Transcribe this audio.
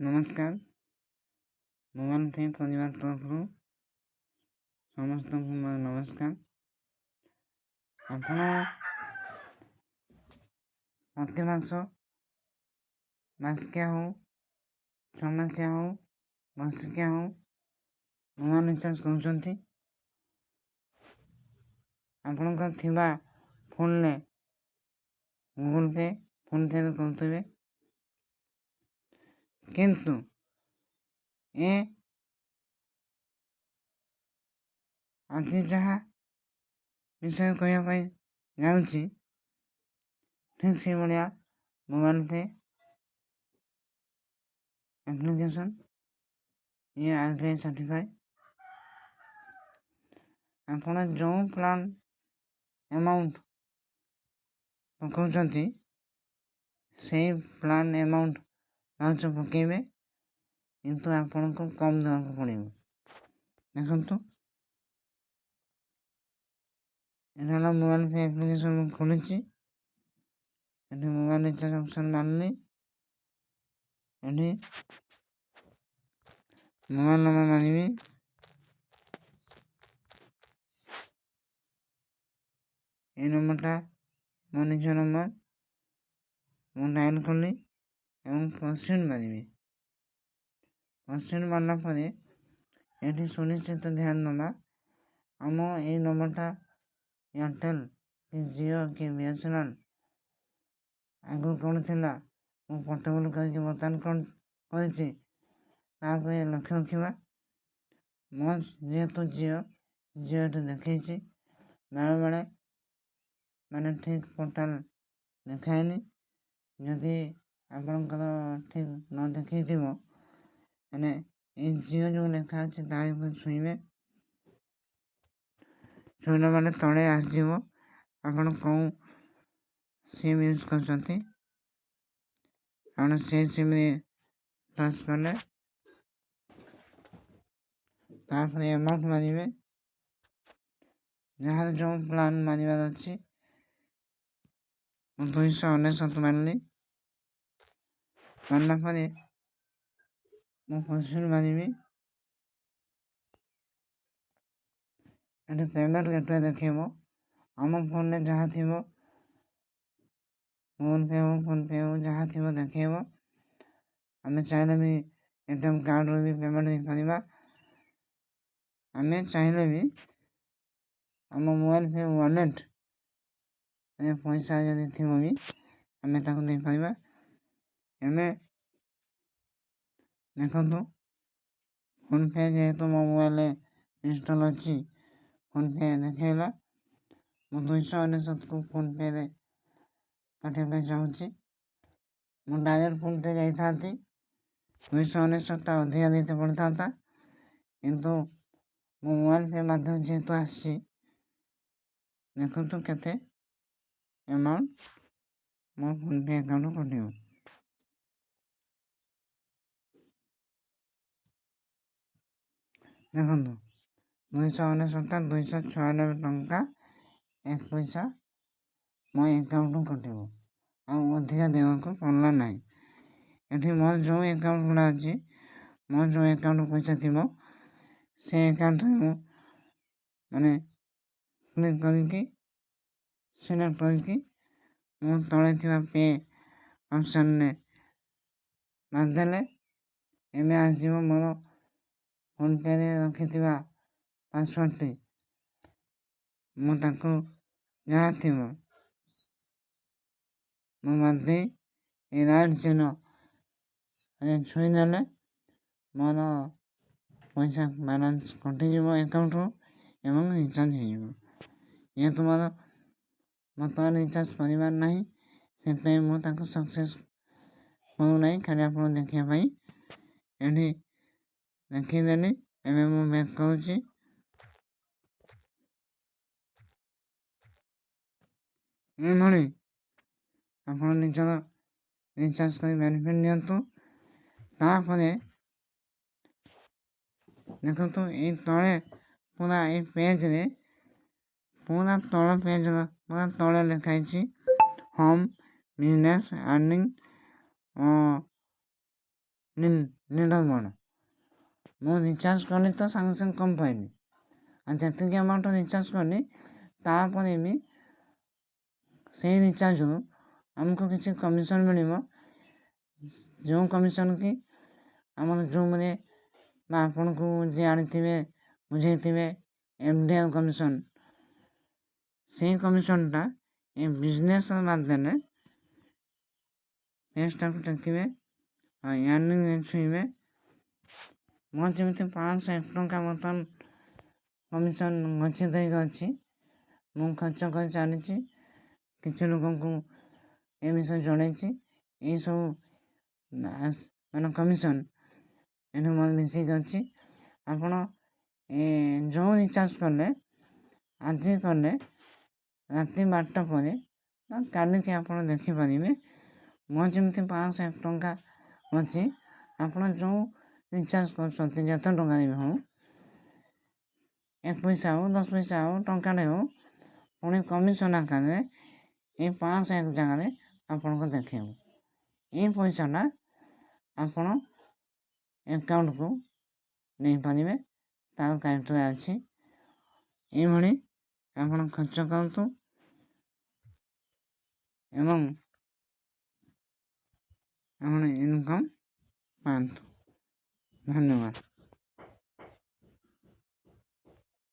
ନମସ୍କାର। Mobile free ପରିବାର ତରଫରୁ ସମସ୍ତଙ୍କୁ ମୋର ନମସ୍କାର। ଆପଣ ପ୍ରତି ମାସିକିଆ ହଉ, 6 ମାସିଆ ହଉ, ବର୍ଷିକିଆ ହଉ ମୋବାଇଲ ରିଚାର୍ଜ କରୁଛନ୍ତି। ଆପଣଙ୍କ ଥିବା ଫୋନରେ ଗୁଗଲ ପେ, ଫୋନ ପେ କରୁଥିବେ, କିନ୍ତୁ ଆଜି ଯାହା ବିଷୟ କହିବା ପାଇଁ ଯାଉଛି ଠିକ୍ ସେଇଭଳିଆ mobile pay application RBI certify. ଆପଣ ଯେଉଁ ପ୍ଲାନ୍ ଆମାଉଣ୍ଟ ପକାଉଛନ୍ତି ସେଇ ପ୍ଲାନ୍ ଆମାଉଣ୍ଟ ପାଞ୍ଚ ପକାଇବେ, କିନ୍ତୁ ଆପଣଙ୍କୁ କମ୍ ଦେବାକୁ ପଡ଼ିବ। ଦେଖନ୍ତୁ, ଏଇଟା ହେଲା ମୋବାଇଲ ପେ ଆପ୍ଲିକେସନ୍ ମୁଁ ଖୋଲିଛି। ଏଠି ମୋବାଇଲ ରିଚାର୍ଜ ଅପସନ୍ ମାରିଲି। ଏଠି ମୋବାଇଲ ନମ୍ବର ମାରିବି। এই নম্বরটা ମୋ ନିଜ ନମ୍ବର ମୁଁ ଡାଏଲ୍ କଲି ଏବଂ ପ୍ରୋସିଡ୍ ମାରିବି। ପ୍ରୋସିଡ୍ ମାରିଲା ପରେ ଏଠି ସୁନିଶ୍ଚିତ ଧ୍ୟାନ ଦେବା, ଆମ ଏଇ ନମ୍ବରଟା ଏୟାରଟେଲ୍ କି ଜିଓ କି BSNL ଆଗରୁ କ'ଣ ଥିଲା, ମୁଁ ପୋର୍ଟେବଲ୍ କରିକି ବର୍ତ୍ତମାନ କରିଛି, ତାପରେ ଲକ୍ଷ୍ୟ ରଖିବା। ମୋ ଯେହେତୁ ଜିଓ ଏଠି ଦେଖେଇଛି, ବେଳେବେଳେ ମାନେ ଠିକ୍ ପୋର୍ଟାଲ୍ ଦେଖାଏନି। ଯଦି ଆପଣଙ୍କର ଠିକ୍ ନ ଦେଖେଇଥିବ, ମାନେ ଏଇ ଜିଓ ଯେଉଁ ଲେଖା ଅଛି ତା ଉପରେ ଛୁଇଁବେ। ଛୁଇଁଲା ମାନେ ତଳେ ଆସିଯିବ ଆପଣ କେଉଁ ସିମ୍ ୟୁଜ୍ କରୁଛନ୍ତି। ଆପଣ ସେଇ ସିମ୍ରେ ଟଚ୍ କଲେ ତାପରେ ଆମାଉଣ୍ଟ ମାରିବେ, ଯାହାର ଯେଉଁ ପ୍ଲାନ୍ ମାରିବାର ଅଛି। ମୁଁ 299 ମାରିଲି। ମାରିଲା ପରେ ମୁଁ ପ୍ରୋସିଡ୍ ମାରିବି। ଏଠି ପେମେଣ୍ଟ ଗେଟୱେ ଦେଖେଇବ। ଆମ ଫୋନରେ ଯାହା ଥିବ, ଗୁଗଲ୍ ପେ ହଉ, ଫୋନ୍ ପେ ହଉ, ଯାହା ଥିବ ଦେଖେଇବ। ଆମେ ଚାହିଁଲେ ବି ATM କାର୍ଡ଼ରୁ ବି ପେମେଣ୍ଟ ଦେଇପାରିବା। ଆମେ ଚାହିଁଲେ ବି ଆମ ମୋବାଇଲ ପେ ୱାଲେଟ୍ ପଇସା ଯଦି ଥିବ ବି ଆମେ ତାକୁ ଦେଇପାରିବା। ଏବେ ଦେଖନ୍ତୁ, ଫୋନ୍ ପେ ଯେହେତୁ ମୋ ମୋବାଇଲରେ ଇନଷ୍ଟଲ୍ ଅଛି, ଫୋନ୍ ପେ ଦେଖେଇଲା। ମୁଁ 299କୁ ଫୋନ୍ ପେରେ କାଟିବା ପାଇଁ ଚାହୁଁଛି। ମୁଁ ଡାଇରେକ୍ଟ ଫୋନ୍ ପେ ଯାଇଥାନ୍ତି, 299ଟା ଅଧିକା ଦେଇତେ ପଡ଼ିଥାନ୍ତା, କିନ୍ତୁ ମୋ ମୋବାଇଲ ପେ ମାଧ୍ୟମ ଯେହେତୁ ଆସିଛି, ଦେଖନ୍ତୁ କେତେ ଆମାଉଣ୍ଟ ମୋ ଫୋନ୍ ପେ ଆକାଉଣ୍ଟରୁ କଟିବ। ଦେଖନ୍ତୁ, 299ଟା 296 ଟଙ୍କା 1 ପଇସା ମୋ ଆକାଉଣ୍ଟରୁ କଟିବ। ଆଉ ଅଧିକା ଦେବାକୁ ପଡ଼ିଲା ନାହିଁ। ଏଠି ମୋର ଯେଉଁ ଆକାଉଣ୍ଟ ଗୁଡ଼ା ଅଛି, ମୋର ଯେଉଁ ଆକାଉଣ୍ଟ ପଇସା ଥିବ, ସେ ଆକାଉଣ୍ଟରେ ମୁଁ ମାନେ କ୍ଲିକ୍ କରିକି ସିଲେକ୍ଟ କରିକି ମୁଁ ତଳେ ଥିବା ପେ ଅପସନ୍ରେ ମାରିଦେଲେ ଏବେ ଆସିଯିବ ମୋର ଫୋନ୍ ପେରେ ରଖିଥିବା ପାସୱାର୍ଡ଼ଟି। ମୁଁ ତାକୁ ଯାହା ଥିବ ମୁଁ ମାରିଦେଇ ଏ ରାଇଟ୍ ଚିହ୍ନ ଛୁଇଁଦେଲେ ମୋର ପଇସା ବାଲାନ୍ସ କଟିଯିବ ଆକାଉଣ୍ଟରୁ ଏବଂ ରିଚାର୍ଜ ହେଇଯିବ। ଯେହେତୁ ମୋର ବର୍ତ୍ତମାନ ରିଚାର୍ଜ କରିବାର ନାହିଁ, ସେଥିପାଇଁ ମୁଁ ତାକୁ ସକ୍ସେସ୍ କରୁନାହିଁ, ଖାଲି ଆପଣ ଦେଖିବା ପାଇଁ ଏଠି ଦେଖିଦେଲି। ଏବେ ମୁଁ ବ୍ୟାକ୍ କରୁଛି। ଏଭଳି ଆପଣ ନିଜର ରିଚାର୍ଜ କରି ବେନିଫିଟ୍ ନିଅନ୍ତୁ। ତାପରେ ଦେଖନ୍ତୁ, ଏଇ ତଳେ ପୁରା ଏଇ ପେଜ୍ରେ ପୁରା ତଳ ପେଜ୍ର ପୁରା ତଳେ ଲେଖା ହେଇଛି ହୋମ୍, ବିଜନେସ୍, ଆର୍ନିଂ, ନିର୍ଭର। ମୁଁ ରିଚାର୍ଜ କଲି ତ ସାଙ୍ଗେ ସାଙ୍ଗେ କମ୍ ପାଇଲି, ଆଉ ଯେତିକି ଆମାଉଣ୍ଟ ରିଚାର୍ଜ କଲି ତାପରେ ବି ସେଇ ରିଚାର୍ଜରୁ ଆମକୁ କିଛି କମିଶନ୍ ମିଳିବ, ଯେଉଁ କମିଶନ୍ କି ଆମର ଜୁମ୍ରେ ବା ଆପଣଙ୍କୁ ଯିଏ ଆଣିଥିବେ ବୁଝେଇଥିବେ MDR କମିଶନ୍, ସେଇ କମିଶନ୍ଟା ଏ ବିଜନେସ୍ ମାଧ୍ୟମରେ ପେଜ୍ଟାକୁ ଟେକିବେ ଆଉ ୟାର୍ନିଂରେ ଛୁଇଁବେ। ମୋର ଯେମିତି 501 ଟଙ୍କା ବର୍ତ୍ତମାନ କମିଶନ୍ ଗଚ୍ଛିତ ହେଇକି ଅଛି, ମୁଁ ଖର୍ଚ୍ଚ କରି ଚାଲିଛି, କିଛି ଲୋକଙ୍କୁ ଏ ବିଷୟ ଜଣେଇଛି। ଏଇସବୁ ମାନେ କମିଶନ୍ ଏଠୁ ମୋର ମିଶିକି ଅଛି। ଆପଣ ଯେଉଁ ରିଚାର୍ଜ କଲେ ଆଜି କଲେ ରାତି 12ଟା ପରେ ବା କାଲିକି ଆପଣ ଦେଖିପାରିବେ। ମୋର ଯେମିତି 501 ଟଙ୍କା ଅଛି, ଆପଣ ଯେଉଁ ରିଚାର୍ଜ କରୁଛନ୍ତି ଯେତେ ଟଙ୍କାରେ ବି ହେଉ, 1 ପଇସା ହେଉ 10 ପଇସା ହେଉ ଟଙ୍କାଟେ ହେଉ, ପୁଣି କମିଶନ୍ ଆକାରରେ ଏଇ 501 ଜାଗାରେ ଆପଣଙ୍କୁ ଦେଖେଇବ। ଏଇ ପଇସାଟା ଆପଣ ଆକାଉଣ୍ଟକୁ ନେଇପାରିବେ, ତାର କ୍ରାଇଟେରିଆ ଅଛି। ଏଇଭଳି ଆପଣ ଖର୍ଚ୍ଚ କରନ୍ତୁ ଏବଂ ଆପଣ ଇନକମ୍ ପାଆନ୍ତୁ। ଧନ୍ୟବାଦ।